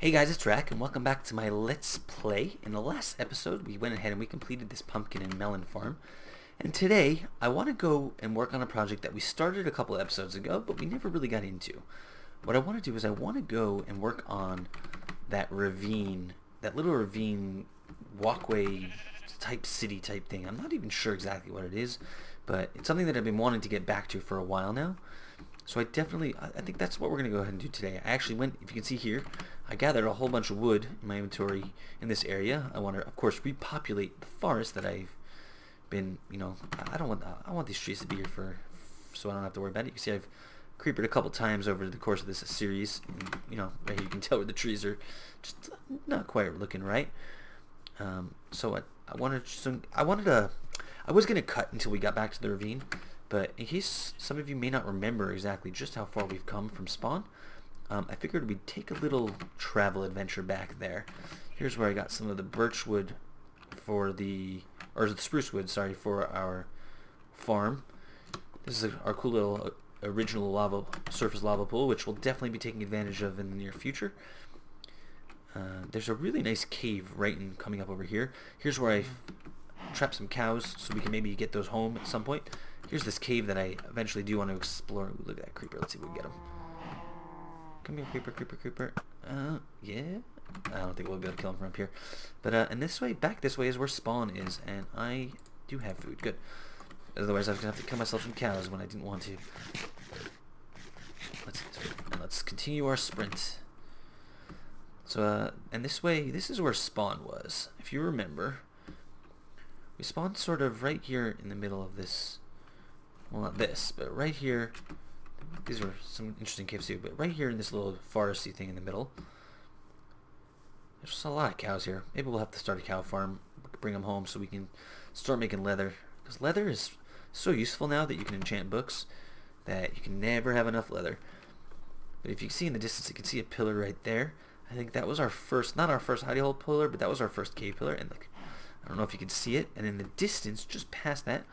Hey guys, it's Rak, and welcome back to my Let's Play. In the last episode, we went ahead and we completed this pumpkin and melon farm. And today, I want to go and work on a project that we started a couple episodes ago, but we never really got into. What I want to do is I want to go and work on that ravine, that little ravine walkway type city type thing. I'm not even sure exactly what it is, but it's something that I've been wanting to get back to for a while now. So I think that's what we're going to go ahead and do today. I actually went, if you can see here, I gathered a whole bunch of wood in my inventory in this area. I want to, of course, repopulate the forest that I've been, I want these trees to be here so I don't have to worry about it. You can see I've creepered a couple times over the course of this series. And, right here you can tell where the trees are just not quite looking right. I was going to cut until we got back to the ravine. But in case some of you may not remember exactly just how far we've come from spawn, I figured we'd take a little travel adventure back there. Here's where I got some of the birch wood or the spruce wood, sorry, for our farm. This is our cool little original surface lava pool, which we'll definitely be taking advantage of in the near future. There's a really nice cave coming up over here. Here's where I trapped some cows so we can maybe get those home at some point. Here's this cave that I eventually do want to explore. Ooh, look at that creeper. Let's see if we can get him. Come here, creeper. Yeah. I don't think we'll be able to kill him from up here. But and back this way is where spawn is, and I do have food. Good. Otherwise, I was gonna have to kill myself some cows when I didn't want to. Let's continue our sprint. So and this is where spawn was. If you remember, we spawned sort of right here in the middle of this. Well, not this, but right here. These are some interesting caves too, but right here in this little foresty thing in the middle. There's just a lot of cows here. Maybe we'll have to start a cow farm, bring them home so we can start making leather. Because leather is so useful now that you can enchant books that you can never have enough leather. But if you can see in the distance, you can see a pillar right there. I think that was our first, not our first hidey hole pillar, but that was our first cave pillar. And like, I don't know if you can see it. And in the distance, just past that,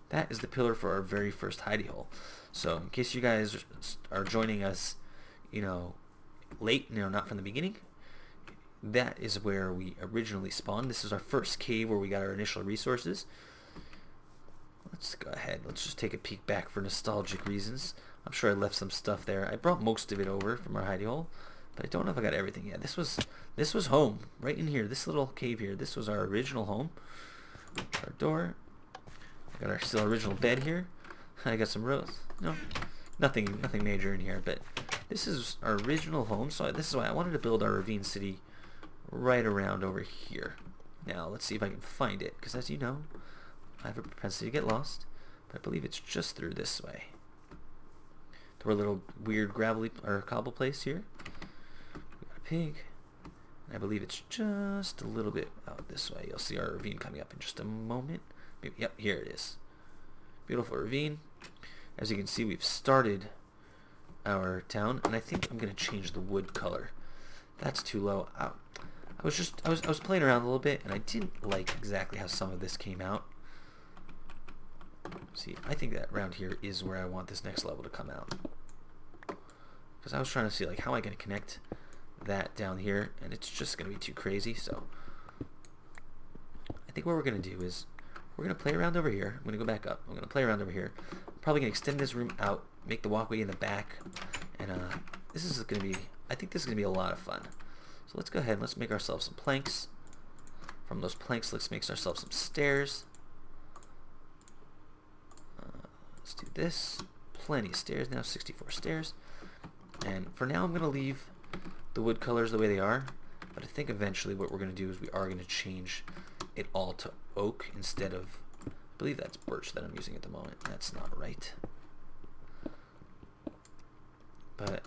that is the pillar for our very first hidey hole. So in case you guys are joining us, late, not from the beginning, that is where we originally spawned. This is our first cave where we got our initial resources. Let's go ahead. Let's just take a peek back for nostalgic reasons. I'm sure I left some stuff there. I brought most of it over from our hidey hole, but I don't know if I got everything yet. This was home, right in here. This little cave here. This was our original home. Our door. I got our still original bed here. I got some rows. No, nothing major in here, but this is our original home. So this is why I wanted to build our ravine city right around over here. Now let's see if I can find it, because as you know, I have a propensity to get lost, but I believe it's just through this way. To our little weird gravelly or cobble place here. We got a pig. And I believe it's just a little bit out this way. You'll see our ravine coming up in just a moment. Maybe, yep, here it is. Beautiful ravine. As you can see, we've started our town, and I think I'm going to change the wood color. That's too low. I was playing around a little bit, and I didn't like exactly how some of this came out. See, I think that around here is where I want this next level to come out. Because I was trying to see, like, how am I going to connect that down here, and it's just going to be too crazy, so I think what we're going to do is we're going to play around over here. I'm going to go back up. I'm going to play around over here. I'm probably going to extend this room out, make the walkway in the back, and this is going to be, I think this is going to be a lot of fun. So let's go ahead and let's make ourselves some planks. From those planks, let's make ourselves some stairs. Let's do this. Plenty of stairs now, 64 stairs. And for now, I'm going to leave the wood colors the way they are, but I think eventually what we're going to do is we are going to change it all to oak instead of, I believe that's birch that I'm using at the moment. That's not right. But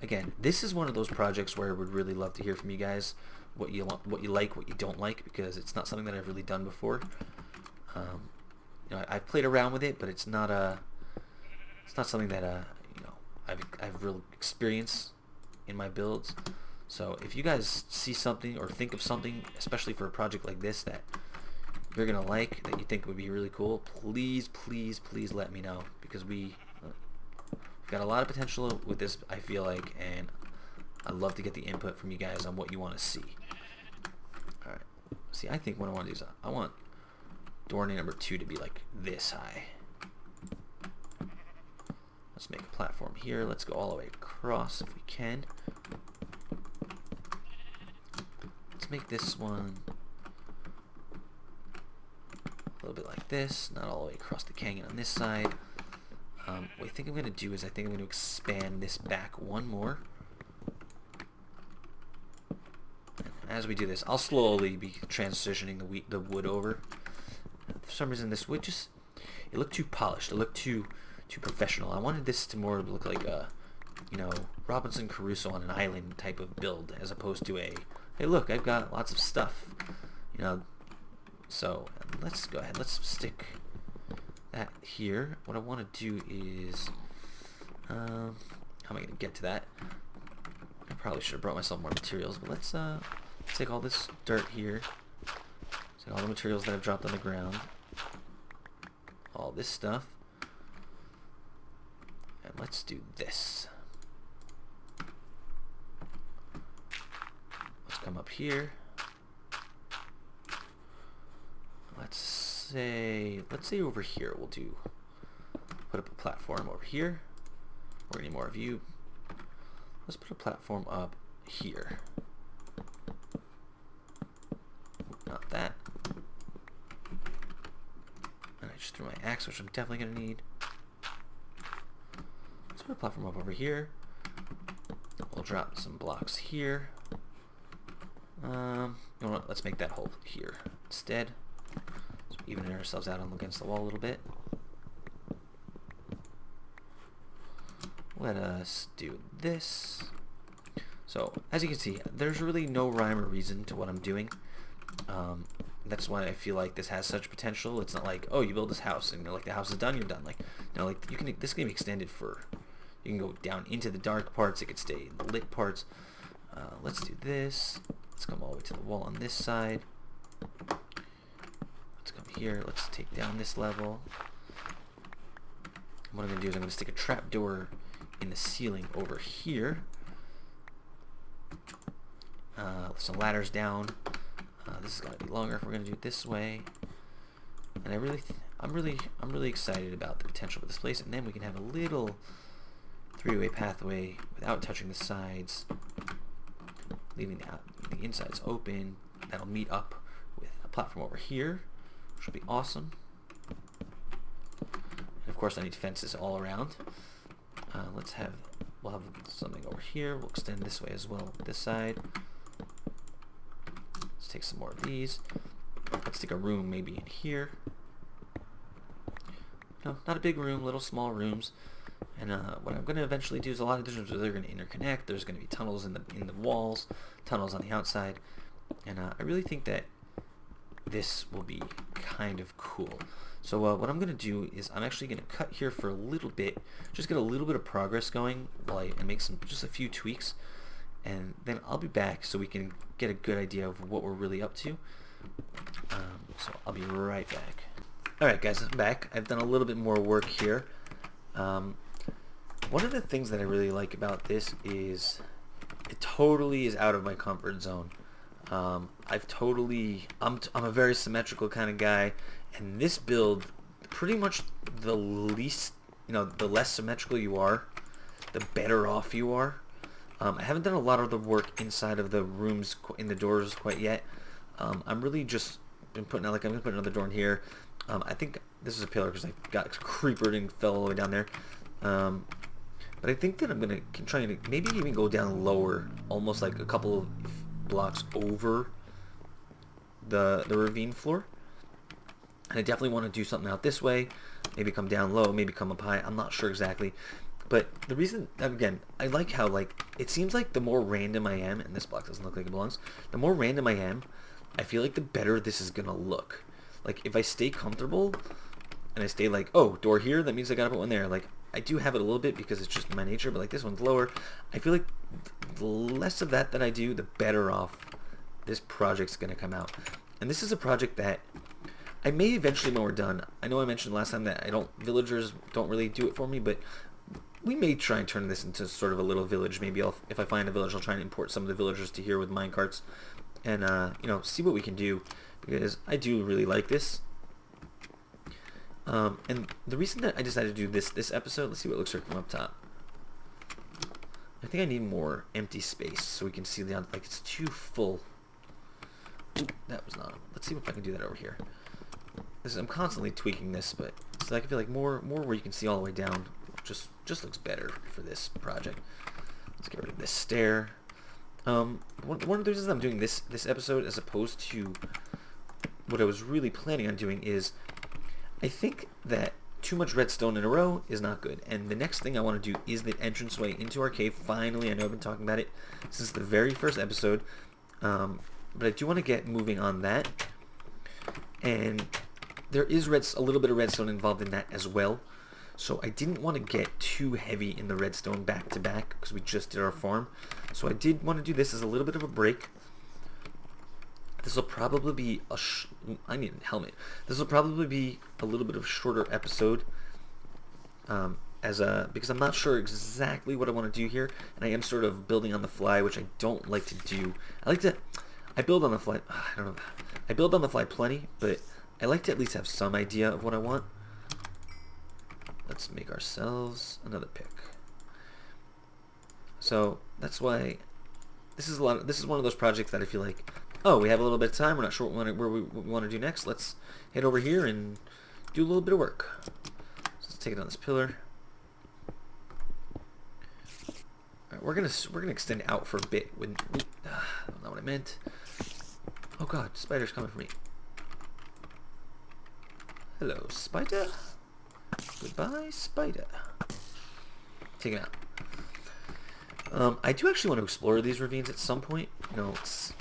again, this is one of those projects where I would really love to hear from you guys what you like, what you don't like, because it's not something that I've really done before. I've played around with it, but it's not something that I've real experience in my builds. So if you guys see something or think of something, especially for a project like this, that you're gonna like, that you think would be really cool, please let me know, because we've got a lot of potential with this, I feel like, and I love to get the input from you guys on what you want to see. Alright. See, I think what I want to do is I want door number 2 to be like this high. Let's make a platform here. Let's go all the way across if we can. Let's make this one a little bit like this, not all the way across the canyon on this side. What I think I'm going to do is I think I'm going to expand this back one more. And as we do this, I'll slowly be transitioning the wood over. For some reason, this wood just, it looked too polished. It looked too professional. I wanted this to more look like a, you know, Robinson Crusoe on an island type of build, as opposed to a, hey look, I've got lots of stuff, you know. So let's go ahead, let's stick that here. What I want to do is, how am I going to get to that? I probably should have brought myself more materials, but let's take all this dirt here, take all the materials that I've dropped on the ground, all this stuff, and let's do this. Let's come up here. Let's say over here we'll put up a platform over here. We're gonna need more of you. Let's put a platform up here. Not that. And I just threw my axe, which I'm definitely gonna need. Let's put a platform up over here. We'll drop some blocks here. You know what? Let's make that hole here instead. So even ourselves out against the wall a little bit. Let us do this. So as you can see, there's really no rhyme or reason to what I'm doing. That's why I feel like this has such potential. It's not like, oh, you build this house and you're like, the house is done, you're done. Like, you know, like this can be extended for. You can go down into the dark parts. It could stay in the lit parts. Let's do this. Let's come all the way to the wall on this side. Let's come here. Let's take down this level. And what I'm going to do is I'm going to stick a trap door in the ceiling over here. Some ladders down. This has got to be longer if we're going to do it this way. And I'm really excited about the potential of this place. And then we can have a little three-way pathway without touching the sides, leaving the insides open. That'll meet up with a platform over here, which will be awesome. And of course I need fences all around. We'll have something over here. We'll extend this way as well, this side. Let's take some more of these. Let's take a room maybe in here. No, not a big room, little small rooms. And what I'm going to eventually do is a lot of these rooms, they're going to interconnect. There's going to be tunnels in the walls, tunnels on the outside. And I really think that this will be kind of cool. So what I'm going to do is I'm actually going to cut here for a little bit, just get a little bit of progress going while I make just a few tweaks. And then I'll be back so we can get a good idea of what we're really up to. So I'll be right back. Alright guys, I'm back. I've done a little bit more work here. One of the things that I really like about this is it totally is out of my comfort zone. I'm a very symmetrical kind of guy, and this build, pretty much the less symmetrical you are, the better off you are. I haven't done a lot of the work inside of the rooms in the doors quite yet. I'm really just been putting out, like I'm gonna put another door in here. I think this is a pillar because I got creepered and fell all the way down there. But I think that I'm gonna try to maybe even go down lower, almost like a couple of blocks over the ravine floor. And I definitely want to do something out this way. Maybe come down low, maybe come up high. I'm not sure exactly. But the reason, again, I like how, like, it seems like the more random I am, and this block doesn't look like it belongs, the more random I am, I feel like the better this is gonna look. Like, if I stay comfortable, and I stay like, oh, door here, that means I gotta put one there. Like, I do have it a little bit because it's just my nature, but like this one's lower. I feel like the less of that I do, the better off this project's gonna come out. And this is a project that I may eventually when we're done. I know I mentioned last time that villagers don't really do it for me, but we may try and turn this into sort of a little village. Maybe if I find a village, I'll try and import some of the villagers to here with minecarts, and you know, see what we can do, because I do really like this. And the reason that I decided to do this episode, let's see what it looks like from up top. I think I need more empty space so we can see the, like, it's too full. Ooh, that was not. Let's see if I can do that over here. I'm constantly tweaking this, but it's like I feel like more where you can see all the way down just looks better for this project. Let's get rid of this stair. One of the reasons I'm doing this episode as opposed to what I was really planning on doing is I think that too much redstone in a row is not good, and the next thing I want to do is the entranceway into our cave. Finally, I know I've been talking about it since the very first episode, but I do want to get moving on that, and there is a little bit of redstone involved in that as well, so I didn't want to get too heavy in the redstone back to back because we just did our farm, so I did want to do this as a little bit of a break. This will probably be I need a helmet. This will probably be a little bit of a shorter episode, because I'm not sure exactly what I want to do here, and I am sort of building on the fly, which I don't like to do. I build on the fly. I don't know. I build on the fly plenty, but I like to at least have some idea of what I want. Let's make ourselves another pick. So that's why this is one of those projects that I feel like, oh, we have a little bit of time. We're not sure what we want to do next. Let's head over here and do a little bit of work. So let's take it on this pillar. All right, we're gonna extend out for a bit. I don't know what I meant. Oh God, spider's coming for me. Hello, spider. Goodbye, spider. Take him out. I do actually want to explore these ravines at some point. You know, let's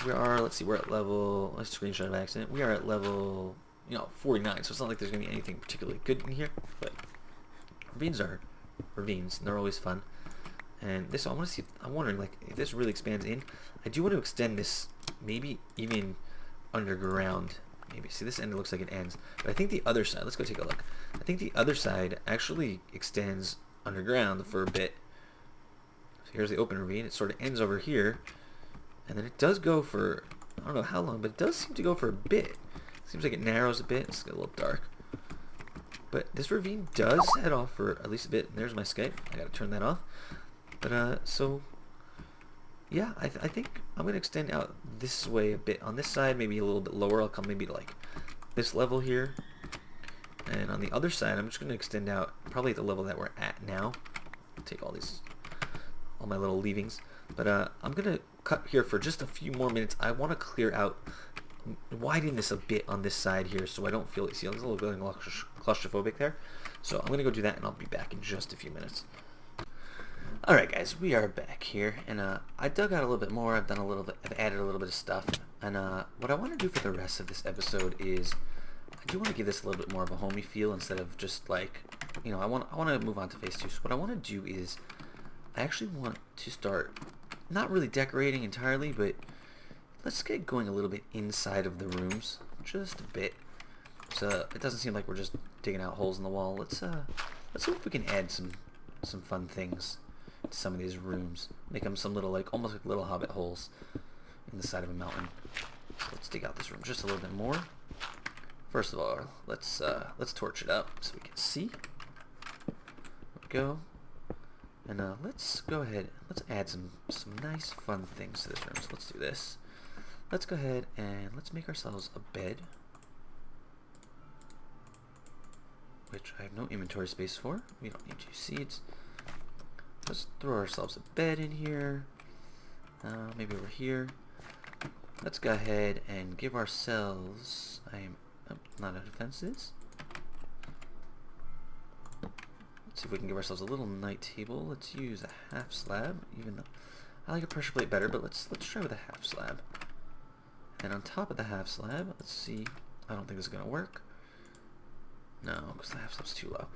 see, we're at level, let's screenshot of accident. We are at level, 49, so it's not like there's going to be anything particularly good in here, but ravines are ravines, and they're always fun. And this, I'm wondering, like, if this really expands in, I do want to extend this, maybe even underground. Maybe, see, this end looks like it ends, but I think the other side, let's go take a look. I think the other side actually extends underground for a bit. So here's the open ravine. It sort of ends over here, and then it does go for, I don't know how long, but it does seem to go for a bit. Seems like it narrows a bit. It's a little dark, but this ravine does head off for at least a bit. And there's my Skype. I gotta turn that off. But so yeah, I think I'm gonna extend out this way a bit. On this side, maybe a little bit lower. I'll come maybe to like this level here, and on the other side, I'm just gonna extend out probably at the level that we're at now. Take all my little leavings, but I'm gonna cut here for just a few more minutes. I want to clear out, widen this a bit on this side here, so I don't feel it. See, I'm a little bit claustrophobic there, so I'm gonna go do that, and I'll be back in just a few minutes. Alright guys, we are back here, and I dug out a little bit more. I've added a little bit of stuff, and what I want to do for the rest of this episode is I do want to give this a little bit more of a homey feel instead of just like, I want to move on to phase 2. So what I want to do is I actually want to start not really decorating entirely, but let's get going a little bit inside of the rooms, just a bit. So it doesn't seem like we're just digging out holes in the wall. Let's see if we can add some fun things to some of these rooms. Make them some little, like, almost like little hobbit holes in the side of a mountain. So let's dig out this room just a little bit more. First of all, let's torch it up so we can see. There we go. And let's go ahead. Let's add some nice fun things to this room. So let's do this. Let's go ahead and let's make ourselves a bed, which I have no inventory space for. We don't need 2 seeds. Let's throw ourselves a bed in here. Maybe over here. Let's go ahead and give ourselves. I'm not out of fences. Let's see if we can give ourselves a little night table. Let's use a half slab, even though I like a pressure plate better. But let's try with a half slab. And on top of the half slab, let's see. I don't think this is gonna work. No, because the half slab's too low.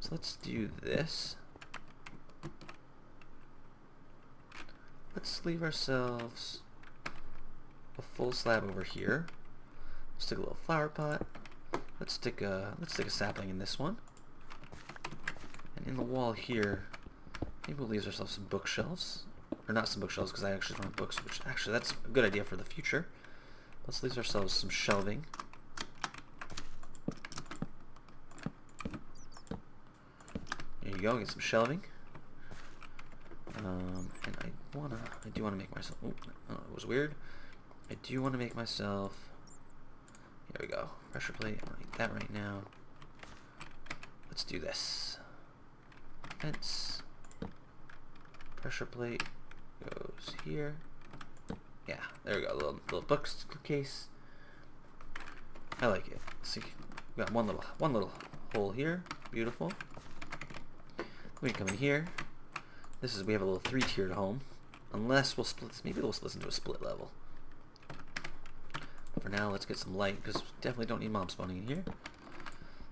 So let's do this. Let's leave ourselves a full slab over here. Stick a little flower pot. Let's stick a sapling in this one. And in the wall here, Maybe we'll leave ourselves some bookshelves. Or not some bookshelves, because I actually don't have books, which actually that's a good idea for the future. Let's leave ourselves some shelving. There you go, get some shelving. And I do wanna make myself, oh, it was weird. I do wanna make myself, here we go, pressure plate, I don't need that right now. Let's do this. Fence. Pressure plate goes here. Yeah, there we go, little bookcase. I like it. See, we got one little hole here, beautiful. We can come in here. We have a little 3-tiered home. Unless we'll split, maybe we'll split into a split level. For now, let's get some light, because we definitely don't need mob spawning in here.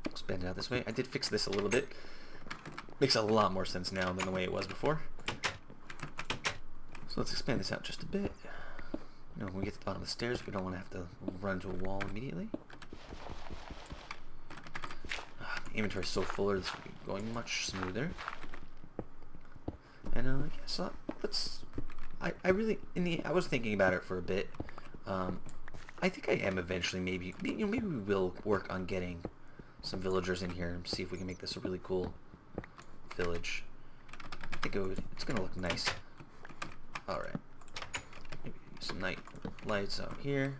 Expand it out this way. I did fix this a little bit. Makes a lot more sense now than the way it was before. So let's expand this out just a bit. You know, when we get to the bottom of the stairs, we don't want to have to run into a wall immediately. Inventory's so fuller, this will be going much smoother. And yeah, so I really, I was thinking about it for a bit. I think I am eventually maybe we will work on getting some villagers in here and see if we can make this a really cool village. I think it's gonna look nice. All right, maybe some night lights out here.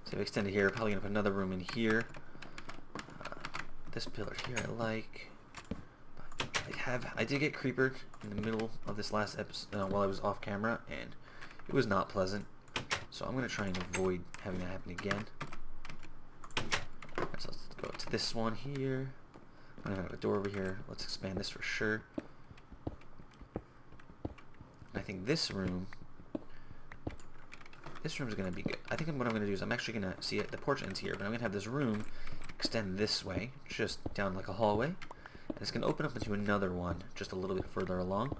So I've extended here. Probably gonna put another room in here. This pillar here I like. I did get creepered in the middle of this last episode while I was off camera, and it was not pleasant. So I'm gonna try and avoid having that happen again. Alright, so let's go to this one here. I'm gonna have a door over here. Let's expand this for sure. And I think this room is gonna be good. I think what I'm gonna do is I'm actually gonna see it. The porch ends here, but I'm gonna have this room extend this way, just down like a hallway. And it's going to open up into another one just a little bit further along.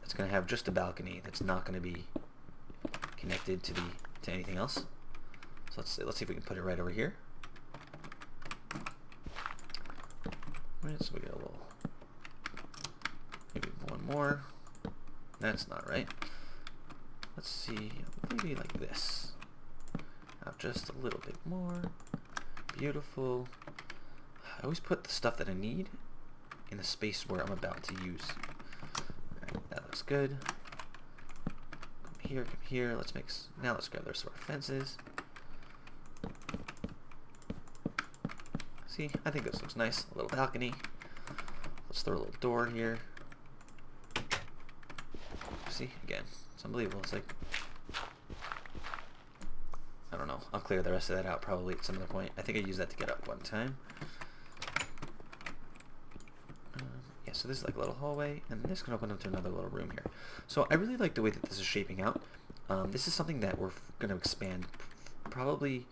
It's going to have just a balcony that's not going to be connected to anything else. So let's see if we can put it right over here. Alright, so we got a little, maybe one more. That's not right. Let's see, maybe like this. Out just a little bit more. Beautiful. I always put the stuff that I need in the space where I'm about to use. Alright, that looks good. Come here. Let's grab the rest of our fences. See, I think this looks nice. A little balcony. Let's throw a little door here. See, again, it's unbelievable. It's like, I don't know. I'll clear the rest of that out probably at some other point. I think I used that to get up one time. Yeah, so this is like a little hallway, and this can open up to another little room here. So I really like the way that this is shaping out. This is something that we're going to expand probably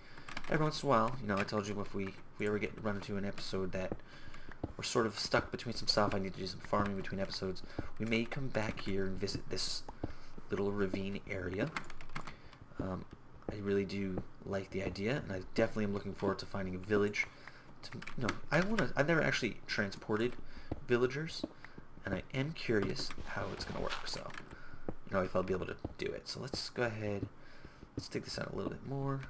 every once in a while. You know, I told you if we ever run into an episode that we're sort of stuck between some stuff, I need to do some farming between episodes, we may come back here and visit this little ravine area. I really do like the idea, and I definitely am looking forward to finding a village. I've never actually transported villagers, and I am curious how it's going to work, so, if I'll be able to do it. So let's go ahead, let's take this out a little bit more.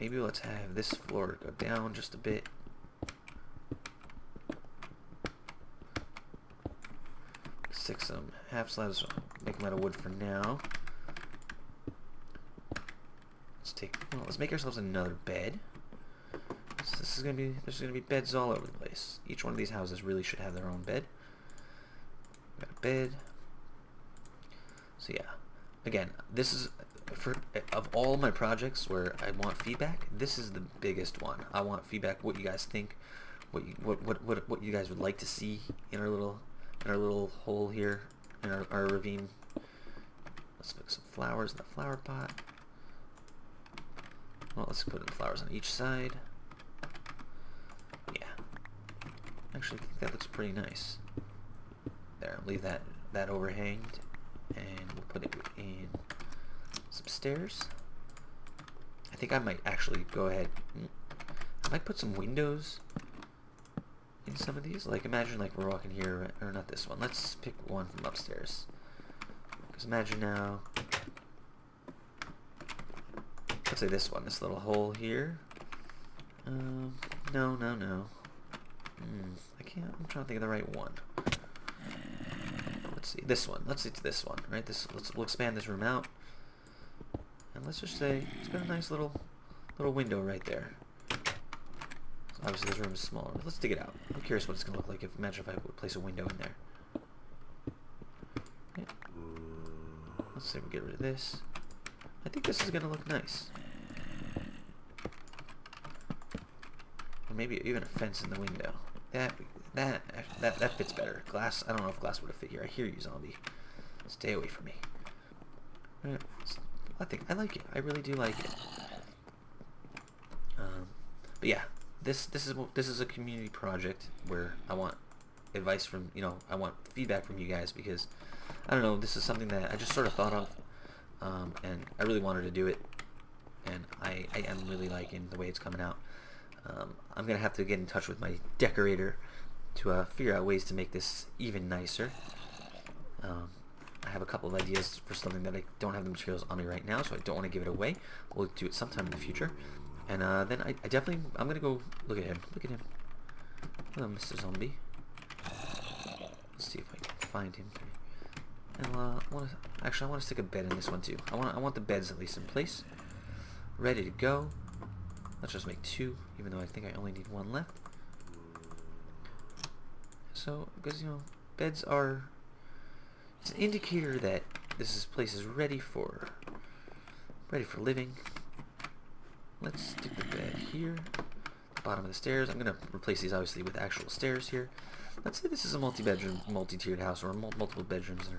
Maybe let's have this floor go down just a bit. Stick some half slabs, make them out of wood for now. Let's make ourselves another bed. There's gonna be beds all over the place. Each one of these houses really should have their own bed. Got a bed. So yeah, again, this is of all my projects where I want feedback. This is the biggest one. I want feedback. What you guys think? What you guys would like to see in our little hole here in our ravine. Let's put some flowers in the flower pot. Well, let's put in flowers on each side. Yeah. Actually, I think that looks pretty nice. There, leave that overhanged, and we'll put it in some stairs. I think I might actually go ahead. I might put some windows in some of these. Like imagine like we're walking here, or not this one. Let's pick one from upstairs. Because imagine now, let's say this one, this little hole here. No. I can't. I'm trying to think of the right one. Let's see this one. Let's see, it's this one, right? We'll expand this room out, and let's just say it's got a nice little window right there. So obviously this room is smaller. Let's dig it out. I'm curious what it's gonna look like. Imagine if I would place a window in there. Yeah. Let's see if we get rid of this. I think this is gonna look nice. Or maybe even a fence in the window. That fits better. Glass. I don't know if glass would have fit here. I hear you, zombie. Stay away from me. Right. I like it. I really do like it. But yeah, this is a community project where I want advice from, I want feedback from you guys, because I don't know, this is something that I just sort of thought of, and I really wanted to do it, and I am really liking the way it's coming out. I'm gonna have to get in touch with my decorator to figure out ways to make this even nicer. I have a couple of ideas for something that I don't have the materials on me right now, so I don't want to give it away. We'll do it sometime in the future. And then I'm gonna go look at him. Look at him. Hello, Mr. Zombie. Let's see if I can find him. And I want to stick a bed in this one too. I want the beds at least in place, ready to go. Let's just make 2, even though I think I only need 1 left. So, because beds are, it's an indicator that this place is ready for living. Let's stick the bed here, bottom of the stairs. I'm gonna replace these obviously with actual stairs here. Let's say this is a multi-bedroom, multi-tiered house, or multiple bedrooms.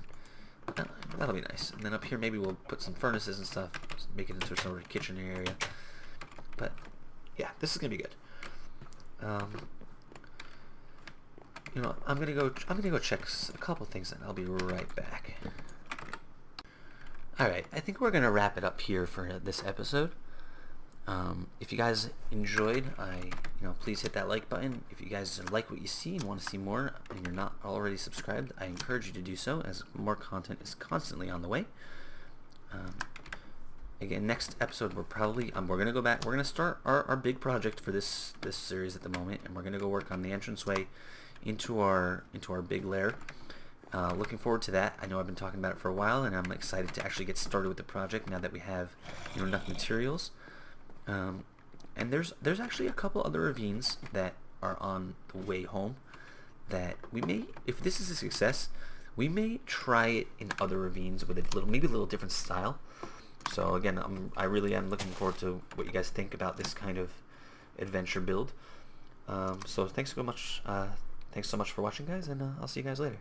That'll be nice. And then up here maybe we'll put some furnaces and stuff, make it into a sort of kitchen area. But yeah, this is gonna be good. I'm gonna go check a couple things, and I'll be right back. All right, I think we're gonna wrap it up here for this episode. If you guys enjoyed, please hit that like button. If you guys like what you see and want to see more, and you're not already subscribed, I encourage you to do so, as more content is constantly on the way. Again, next episode we're gonna go back. We're gonna start our big project for this series at the moment, and we're gonna go work on the entranceway into our big lair. Looking forward to that. I know I've been talking about it for a while, and I'm excited to actually get started with the project now that we have enough materials. And there's actually a couple other ravines that are on the way home that we may, if this is a success, we may try it in other ravines with maybe a little different style. So again, I really am looking forward to what you guys think about this kind of adventure build. So thanks so much for watching, guys, and I'll see you guys later.